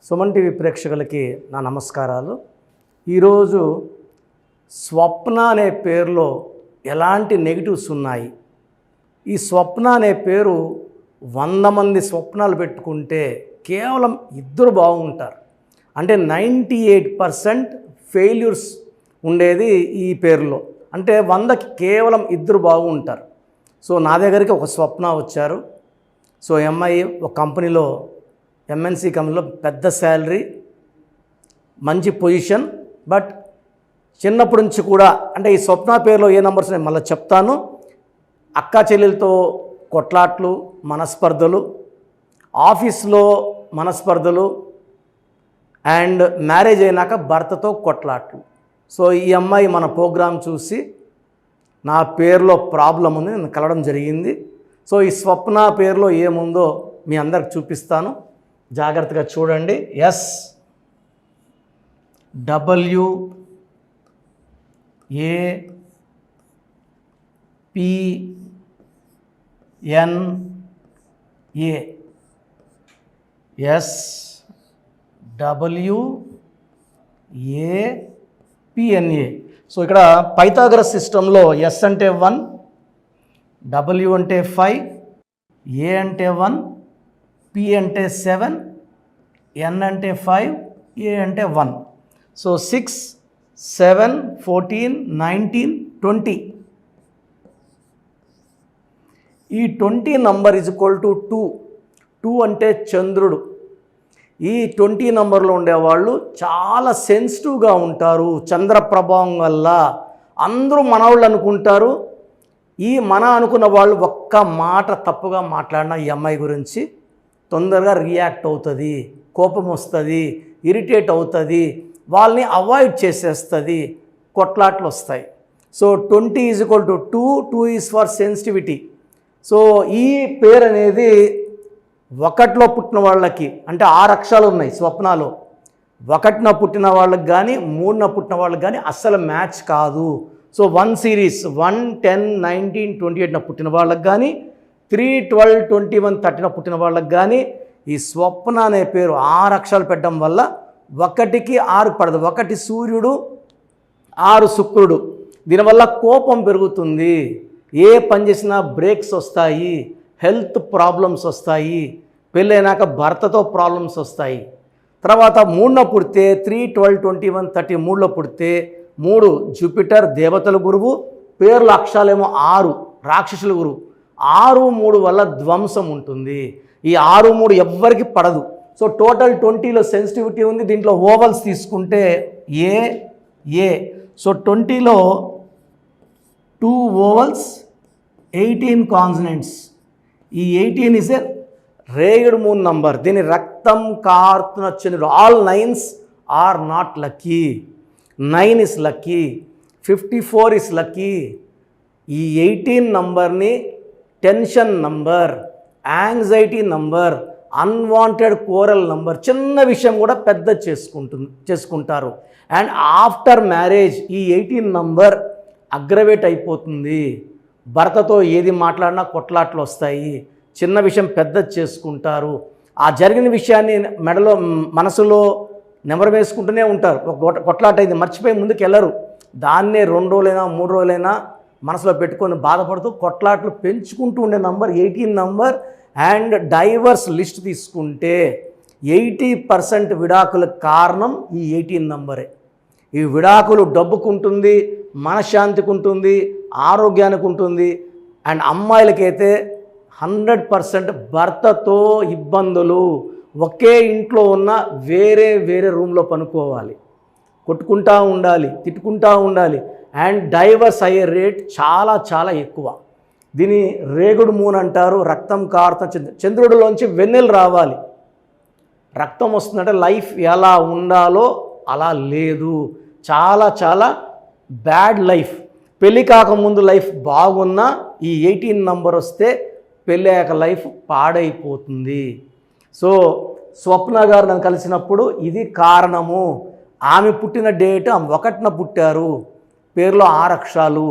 Suman TV ప్రేక్షకులకి నా నమస్కారాలు. ఈరోజు స్వప్న అనే పేరులో ఎలాంటి నెగిటివ్స్ ఉన్నాయి? ఈ స్వప్న అనే పేరు 100 మంది స్వప్నాలు పెట్టుకుంటే కేవలం 2 బాగుంటారు. అంటే 98% ఫెయిల్యూర్స్ ఉండేది ఈ పేరులో. అంటే 100కి కేవలం 2 బాగుంటారు. సో నా దగ్గరికి ఒక స్వప్న వచ్చారు. సో అమ్మాయి ఒక కంపెనీలో ఎంఎన్సీ కంపెనీలో పెద్ద శాలరీ, మంచి పొజిషన్, బట్ చిన్నప్పటి నుంచి కూడా అంటే ఈ స్వప్న పేరులో ఏ నంబర్స్ నేను మళ్ళీ చెప్తాను. అక్కా చెల్లెలతో కొట్లాట్లు, మనస్పర్ధలు, ఆఫీస్లో మనస్పర్ధలు, అండ్ మ్యారేజ్ అయినాక భర్తతో కొట్లాట్లు. సో ఈ అమ్మాయి మన ప్రోగ్రాం చూసి నా పేరులో ప్రాబ్లం ఉంది, నేను కలవడం జరిగింది. సో ఈ స్వప్న పేరులో ఏముందో మీ అందరికి చూపిస్తాను, జాగ్రత్తగా చూడండి. SWAPNA. సో ఇక్కడ పైథాగరస్ సిస్టంలో S అంటే 1, W అంటే 5, A అంటే 1, P అంటే 7, N అంటే 5, A అంటే 1. సో 6, 7, 14, 19, 20. ఈ 20 నంబర్ ఈజ్ ఈక్వల్ టు 2. 2 అంటే చంద్రుడు. ఈ 20 నంబర్లో ఉండేవాళ్ళు చాలా సెన్సిటివ్గా ఉంటారు చంద్ర ప్రభావం వల్ల. అందరూ మనవాళ్ళు అనుకుంటారు. ఈ అనుకున్న వాళ్ళు ఒక్క మాట తప్పుగా మాట్లాడిన ఈ అమ్మాయి గురించి తొందరగా రియాక్ట్ అవుతుంది, కోపం వస్తుంది, ఇరిటేట్ అవుతుంది, వాళ్ళని అవాయిడ్ చేసేస్తుంది, కొట్లాట్లు వస్తాయి. So 20 is equal to 2. 2 is for sensitivity. So ఈ పేరు అనేది 1లో పుట్టిన వాళ్ళకి, అంటే 6 అక్షరాలు ఉన్నాయి స్వప్నాలు. 1న పుట్టిన వాళ్ళకి కానీ 3న పుట్టిన వాళ్ళకి కానీ అస్సలు మ్యాచ్ కాదు. సో 1 సిరీస్ 1, 10, 19, 28న పుట్టిన వాళ్ళకి కానీ 3, 12, 21, 30న పుట్టిన వాళ్ళకి కానీ ఈ స్వప్న అనే పేరు 6 అక్షరాలు పెట్టడం వల్ల 1కి 6 పడదు. 1 సూర్యుడు, 6 శుక్రుడు. దీనివల్ల కోపం పెరుగుతుంది, ఏ పని చేసినా బ్రేక్స్ వస్తాయి, హెల్త్ ప్రాబ్లమ్స్ వస్తాయి, పెళ్ళైనాక భర్తతో ప్రాబ్లమ్స్ వస్తాయి. తర్వాత 3న పుడితే 3, 12, 21, 30 3లో పుడితే 3 జూపిటర్ దేవతల గురువు, పేర్ల అక్షరాలేమో 6 రాక్షసుల గురువు. 6, 3 వల్ల ధ్వంసం ఉంటుంది. ఈ 6, 3 ఎవ్వరికి పడదు. సో టోటల్ 20లో సెన్సిటివిటీ ఉంది. దీంట్లో ఓవల్స్ తీసుకుంటే ఏ. సో 20లో 2 ఓవల్స్, 18 కాన్సనెంట్స్. ఈ 18 is a ragged moon number. దీని రక్తం కారుతున్న చంద్రుడు. All 9s are not lucky. 9 is lucky, 54 is lucky. ఈ 18 నంబర్ని tension number, anxiety number, unwanted quarrel number, చిన్న విషయం కూడా పెద్ద చేసుకుంటారు. అండ్ ఆఫ్టర్ మ్యారేజ్ ఈ 18 నంబర్ అగ్రవేట్ అయిపోతుంది. భర్తతో ఏది మాట్లాడినా కొట్లాట్లు వస్తాయి, చిన్న విషయం పెద్ద చేసుకుంటారు. ఆ జరిగిన విషయాన్ని మెడలో మనసులో నెమరు వేసుకుంటూనే ఉంటారు. ఒక కొట్లాట అయింది మర్చిపోయి ముందుకు వెళ్ళరు. దాన్నే 2 రోజులైనా 3 రోజులైనా మనసులో పెట్టుకొని బాధపడుతూ కొట్లాట్లు పెంచుకుంటూ ఉండే number 18 number. And diverse list తీసుకుంటే 80% విడాకులకు కారణం ఈ 18 నంబరే. ఈ విడాకులు డబ్బుకు ఉంటుంది, మనశ్శాంతికి ఉంటుంది, ఆరోగ్యానికి ఉంటుంది. అండ్ అమ్మాయిలకైతే 100% భర్తతో ఇబ్బందులు. ఒకే ఇంట్లో ఉన్న వేరే రూమ్లో పనుకోవాలి, కొట్టుకుంటూ ఉండాలి, తిట్టుకుంటూ ఉండాలి. అండ్ డైవర్స్ అయ్యే రేట్ చాలా ఎక్కువ. దీని రేగుడు మూన్ అంటారు. రక్తం కారుతున్న చంద్రుడిలోంచి వెన్నెలు రావాలి. రక్తం వస్తుందంటే లైఫ్ ఎలా ఉండాలో అలా లేదు. చాలా బ్యాడ్ లైఫ్. పెళ్ళి కాకముందు లైఫ్ బాగున్నా ఈ 18 నంబర్ వస్తే పెళ్ళయ్యాక లైఫ్ పాడైపోతుంది. సో స్వప్న గారు నన్ను కలిసినప్పుడు ఇది కారణము. ఆమె పుట్టిన డేట్ 1న పుట్టారు, పేరులో 6 అక్షరాలు.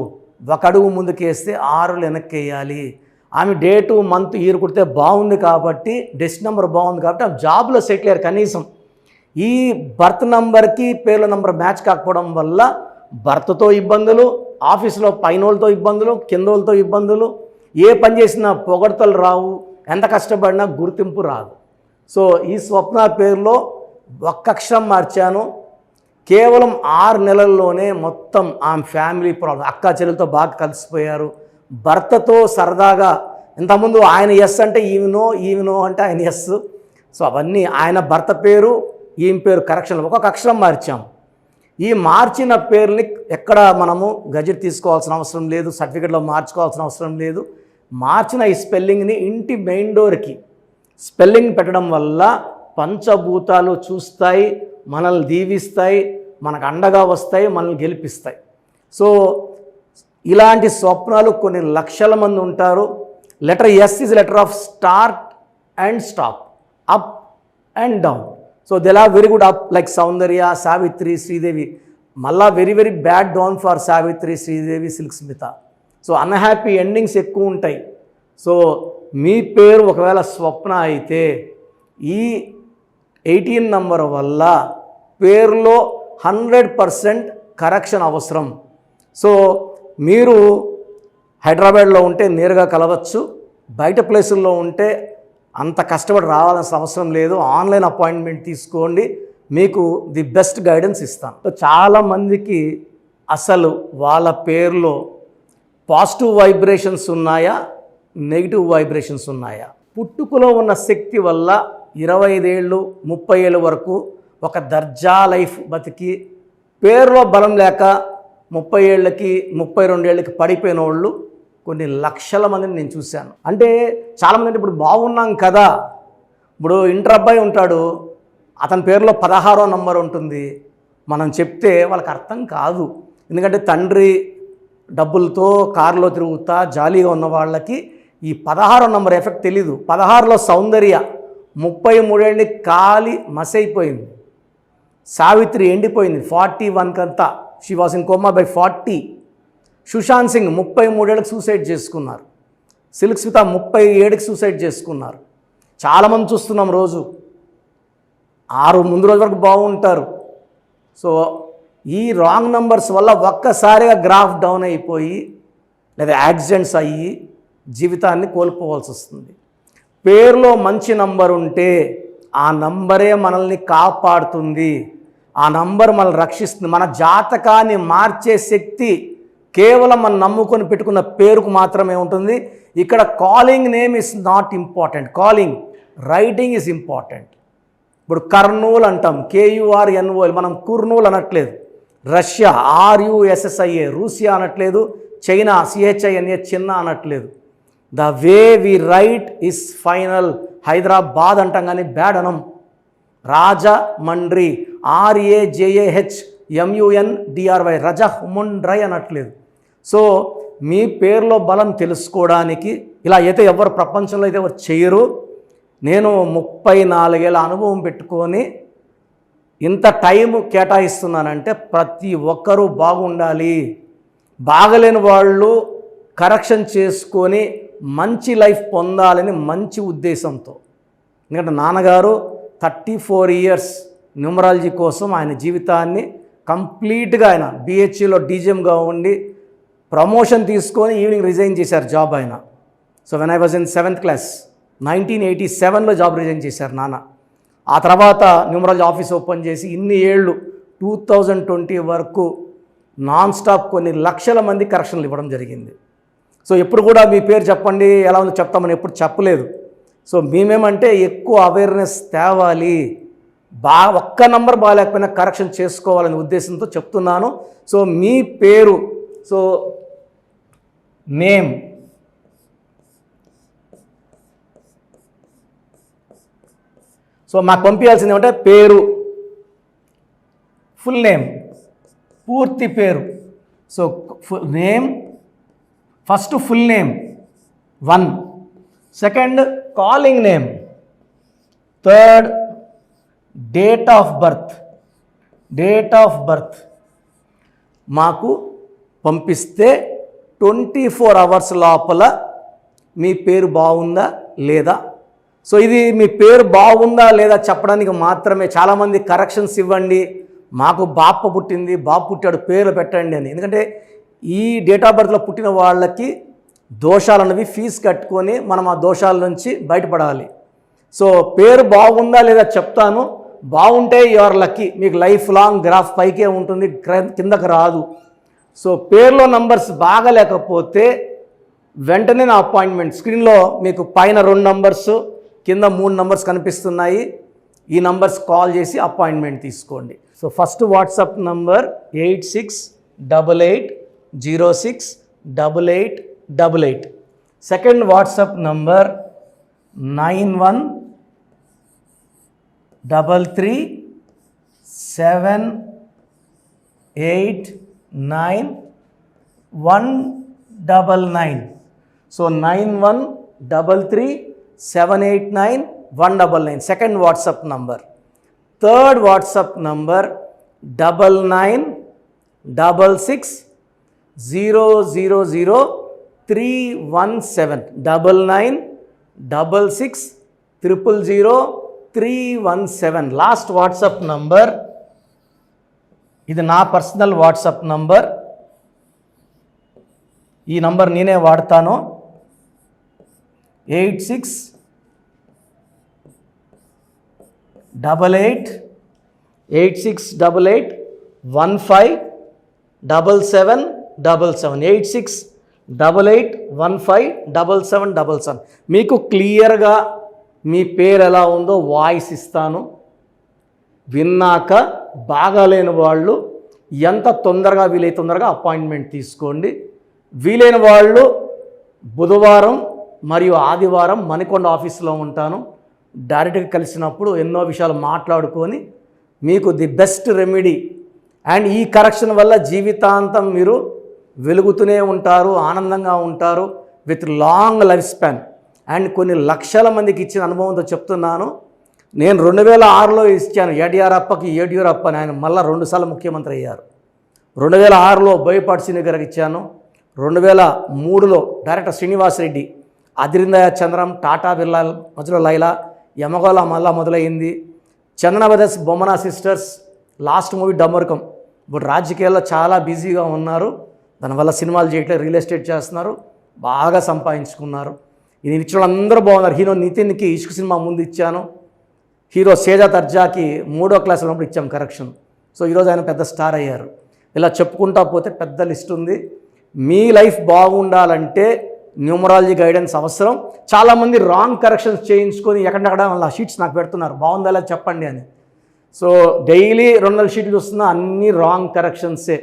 1 అడుగు ముందుకేస్తే 6 వెనక్కి వేయాలి. ఆమె డేటు మంత్ ఇయర్ కుడితే బాగుంది కాబట్టి, డెస్ట్ నెంబర్ బాగుంది కాబట్టి ఆమె జాబ్లో సెటిల్ అయ్యారు. కనీసం ఈ బర్త్ నంబర్కి పేర్ల నంబర్ మ్యాచ్ కాకపోవడం వల్ల భర్తతో ఇబ్బందులు, ఆఫీసులో పైనోళ్ళతో ఇబ్బందులు, కిందోళ్ళతో ఇబ్బందులు, ఏ పని చేసినా పొగడ్తలు రావు, ఎంత కష్టపడినా గుర్తింపు రాదు. సో ఈ స్వప్న పేరులో ఒక్క అక్షరం మార్చాను. కేవలం 6 నెలల్లోనే మొత్తం ఆమె ఫ్యామిలీ ప్రాబ్లం, అక్కా చెల్లెలతో బాగా కలిసిపోయారు. భర్తతో సరదాగా, ఇంతకుముందు ఆయన ఎస్ అంటే ఈమెనో అంటే ఆయన ఎస్. సో అవన్నీ ఆయన భర్త పేరు ఈమె పేరు కరెక్షన్ ఒక్కొక్క అక్షరం మార్చాం. ఈ మార్చిన పేర్ని ఎక్కడ మనము గజెట్ తీసుకోవాల్సిన అవసరం లేదు, సర్టిఫికెట్లో మార్చుకోవాల్సిన అవసరం లేదు. మార్చిన ఈ స్పెల్లింగ్ని ఇంటి మెయిన్ డోర్కి స్పెల్లింగ్ పెట్టడం వల్ల పంచభూతాలు చూస్తాయి, మనల్ని దీవిస్తాయి, మనకు అండగా వస్తాయి, మనల్ని గెలిపిస్తాయి. సో ఇలాంటి స్వప్నాలు కొన్ని లక్షల మంది ఉంటారు. Letter S is letter of start and stop, up and down. So they are very good up, like Soundarya, Savitri, Sridevi. మళ్ళా very very bad down for Savitri, Sridevi, Silk Smitha. So unhappy endings ఎక్కువ ఉంటాయి. సో మీ పేరు ఒకవేళ స్వప్న అయితే ఈ 18 నంబర్ వల్ల పేరులో 100% కరెక్షన్ అవసరం. సో మీరు హైదరాబాద్లో ఉంటే నేరుగా కలవచ్చు, బయట ప్లేసుల్లో ఉంటే అంత కష్టపడి రావాల్సిన అవసరం లేదు. ఆన్లైన్ అపాయింట్మెంట్ తీసుకోండి, మీకు ది బెస్ట్ గైడెన్స్ ఇస్తాను. చాలామందికి అసలు వాళ్ళ పేరులో పాజిటివ్ వైబ్రేషన్స్ ఉన్నాయా, నెగిటివ్ వైబ్రేషన్స్ ఉన్నాయా? పుట్టుకలో ఉన్న శక్తి వల్ల 25 ఏళ్ళు 30 ఏళ్ళ వరకు ఒక దర్జా లైఫ్ బతికి, పేరులో బలం లేక 30 ఏళ్ళకి 32 ఏళ్ళకి పడిపోయిన వాళ్ళు కొన్ని లక్షల మందిని నేను చూశాను. అంటే చాలామంది అంటే ఇప్పుడు బాగున్నాం కదా, ఇప్పుడు ఇంటర్ అబ్బాయి ఉంటాడు, అతని పేరులో 16వ నంబర్ ఉంటుంది, మనం చెప్తే వాళ్ళకి అర్థం కాదు. ఎందుకంటే తండ్రి డబ్బులతో కారులో తిరుగుతా జాలీగా ఉన్న వాళ్ళకి ఈ 16వ నంబర్ ఎఫెక్ట్ తెలీదు. 16లో సౌందర్య 33 ఏళ్ళకి కాలి మసైపోయింది. సావిత్రి ఎండిపోయింది 41 కంతా, she was in coma by 40. Sushant Singh 33 ఏళ్ళకి సూసైడ్ చేసుకున్నారు. సిల్క్ స్మిత 37కి సూసైడ్ చేసుకున్నారు. చాలామంది చూస్తున్నాం రోజు. 6 ముందు రోజు వరకు బాగుంటారు. సో ఈ రాంగ్ నంబర్స్ వల్ల ఒక్కసారిగా గ్రాఫ్ డౌన్ అయిపోయి లేదా యాక్సిడెంట్స్ అయ్యి జీవితాన్ని కోల్పోవాల్సి వస్తుంది. పేరులో మంచి నంబర్ ఉంటే ఆ నంబరే మనల్ని కాపాడుతుంది, ఆ నంబర్ మనల్ని రక్షిస్తుంది. మన జాతకాన్ని మార్చే శక్తి కేవలం మనం నమ్ముకొని పెట్టుకున్న పేరుకు మాత్రమే ఉంటుంది. ఇక్కడ calling name is not important, calling writing is important. ఇప్పుడు కర్నూలు అంటాం, KURNOL, మనం కుర్నూలు అనట్లేదు. రష్యా RUSSIA, రూసియా అనట్లేదు. చైనా CHINA, చిన్న అనట్లేదు. The way we write is final. Hyderabad అంటాం కానీ బ్యాడ్ అనం. రాజమండ్రి RAJAHMUNDRY, రజముండ్రై అనట్లేదు. సో మీ పేరులో బలం తెలుసుకోవడానికి ఇలా అయితే ఎవరు ప్రపంచంలో అయితే ఎవరు చేయరు. నేను 34 ఏళ్ళ అనుభవం పెట్టుకొని ఇంత టైం కేటాయిస్తున్నానంటే ప్రతి ఒక్కరూ బాగుండాలి, బాగలేని వాళ్ళు కరెక్షన్ చేసుకొని మంచి లైఫ్ పొందాలని మంచి ఉద్దేశంతో. ఎందుకంటే నాన్నగారు 34 ఇయర్స్ న్యూమరాలజీ కోసం ఆయన జీవితాన్ని కంప్లీట్గా ఆయన BHEలో DGMగా ఉండి ప్రమోషన్ తీసుకొని ఈవినింగ్ రిజైన్ చేశారు జాబ్ ఆయన. So when I was in 7th class 1987లో జాబ్ రిజైన్ చేశారు నాన్న. ఆ తర్వాత న్యూమరాలజీ ఆఫీస్ ఓపెన్ చేసి ఇన్ని ఏళ్ళు 2020 వరకు నాన్ స్టాప్ కొన్ని లక్షల మంది కరెక్షన్లు ఇవ్వడం జరిగింది. సో ఎప్పుడు కూడా మీ పేరు చెప్పండి ఎలా ఉందో చెప్తామని ఎప్పుడు చెప్పలేదు. సో మేమేమంటే ఎక్కువ అవేర్నెస్ తేవాలి, ఒక్క నంబర్ బాగాలేకపోయినా కరెక్షన్ చేసుకోవాలనే ఉద్దేశంతో చెప్తున్నాను. సో మీ పేరు, సో నేమ్, సో మాకు పంపించాల్సింది ఏమంటే పేరు, ఫుల్ నేమ్, పూర్తి పేరు. So name first full name 1, second calling name, third date of birth మాకు పంపిస్తే 24 అవర్స్ లోపల మీ పేరు బాగుందా లేదా సో ఇది మీ పేరు బాగుందా లేదా చెప్పడానికి మాత్రమే. చాలామంది కరెక్షన్స్ ఇవ్వండి, మాకు బాప పుట్టింది, బాబు పుట్టాడు, పేర్లు పెట్టండి అని. ఎందుకంటే ఈ డేట్ ఆఫ్ బర్త్లో పుట్టిన వాళ్ళకి దోషాలు అన్నవి ఫీజు కట్టుకొని మనం ఆ దోషాల నుంచి బయటపడాలి. సో పేరు బాగుందా లేదా చెప్తాను. బాగుంటే యు ఆర్ లక్కీ, మీకు లైఫ్ లాంగ్ గ్రాఫ్ పైకే ఉంటుంది, కిందకు రాదు. సో పేర్లో నంబర్స్ బాగా లేకపోతే వెంటనే నా అపాయింట్మెంట్ స్క్రీన్లో మీకు పైన 2 నంబర్స్ కింద 3 నంబర్స్ కనిపిస్తున్నాయి. ఈ నంబర్స్ కాల్ చేసి అపాయింట్మెంట్ తీసుకోండి. So first WhatsApp number 8688068888. Second WhatsApp number 9133789199. So 9133789199 second WhatsApp number. Third WhatsApp number 9966000317 9966000317 last WhatsApp number. ఇది నా పర్సనల్ వాట్సాప్ నంబర్. ఈ నంబర్ నేనే వాడతాను. 8688157777 8688157777. మీకు క్లియర్గా మీ పేరు ఎలా ఉందో వాయిస్ ఇస్తాను. విన్నాక బాగాలేని వాళ్ళు ఎంత తొందరగా వీలైతే తొందరగా అపాయింట్మెంట్ తీసుకోండి. వీలైన వాళ్ళు బుధవారం మరియు ఆదివారం మణికొండ ఆఫీస్లో ఉంటాను. డైరెక్ట్గా కలిసినప్పుడు ఎన్నో విషయాలు మాట్లాడుకొని మీకు ది బెస్ట్ రెమెడీ అండ్ ఈ కరెక్షన్ వల్ల జీవితాంతం మీరు వెలుగుతూనే ఉంటారు, ఆనందంగా ఉంటారు, with long life span. And కొన్ని లక్షల మందికి ఇచ్చిన అనుభవంతో చెప్తున్నాను. నేను 2006లో ఇచ్చాను యడ్యూరప్ప అని. ఆయన మళ్ళీ 2 సార్లు ముఖ్యమంత్రి అయ్యారు. 2006లో బోయపాటి శ్రీనివాస్ గారికి ఇచ్చాను. 2003లో డైరెక్టర్ శ్రీనివాస్ రెడ్డి, అదిరిందయ చంద్రం, టాటా బిర్లా మధ్యలో లైలా, యమగోళ మళ్ళా మొదలైంది. చందన బ్రదర్స్, బొమ్మనా సిస్టర్స్, లాస్ట్ మూవీ డమ్మరకం. ఇప్పుడు రాజకీయాల్లో చాలా బిజీగా ఉన్నారు, దానివల్ల సినిమాలు చేయట్లేదు, రియల్ ఎస్టేట్ చేస్తున్నారు, బాగా సంపాదించుకున్నారు. ఇది ఇచ్చిన వాళ్ళందరూ బాగున్నారు. హీరో నితిన్కి ఇష్క్ సినిమా ముందు ఇచ్చాను. హీరో సేజా తర్జాకి 3వ క్లాస్ ఉన్నప్పుడు ఇచ్చాం కరెక్షన్. సో ఈరోజు ఆయన పెద్ద స్టార్ అయ్యారు. ఇలా చెప్పుకుంటా పోతే పెద్ద లిస్ట్ ఉంది. మీ లైఫ్ బాగుండాలంటే న్యూమరాలజీ గైడెన్స్ అవసరం. చాలామంది రాంగ్ కరెక్షన్స్ చేయించుకొని ఎక్కడెక్కడ వాళ్ళ షీట్స్ నాకు పెడుతున్నారు, బాగుందా లేదా చెప్పండి అని. సో డైలీ 200 షీట్లు చూస్తున్నా, అన్నీ రాంగ్ కరెక్షన్సే.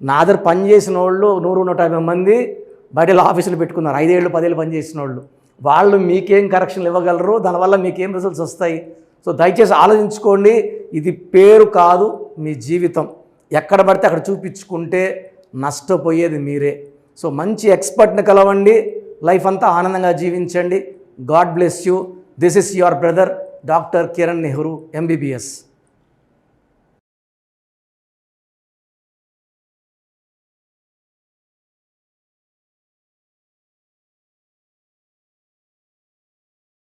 నా దగ్గర పనిచేసిన వాళ్ళు 100-150 మంది బయట ఆఫీసులు పెట్టుకున్నారు, 5 ఏళ్ళు 10 ఏళ్ళు పనిచేసిన వాళ్ళు మీకేం కరెక్షన్లు ఇవ్వగలరు, దానివల్ల మీకేం రిజల్ట్స్ వస్తాయి. సో దయచేసి ఆలోచించుకోండి. ఇది పేరు కాదు, మీ జీవితం. ఎక్కడ పడితే అక్కడ చూపించుకుంటే నష్టపోయేది మీరే. సో మంచి ఎక్స్పర్ట్ని కలవండి, లైఫ్ అంతా ఆనందంగా జీవించండి. God bless you. This is your brother doctor Kiran Nehru, MBBS.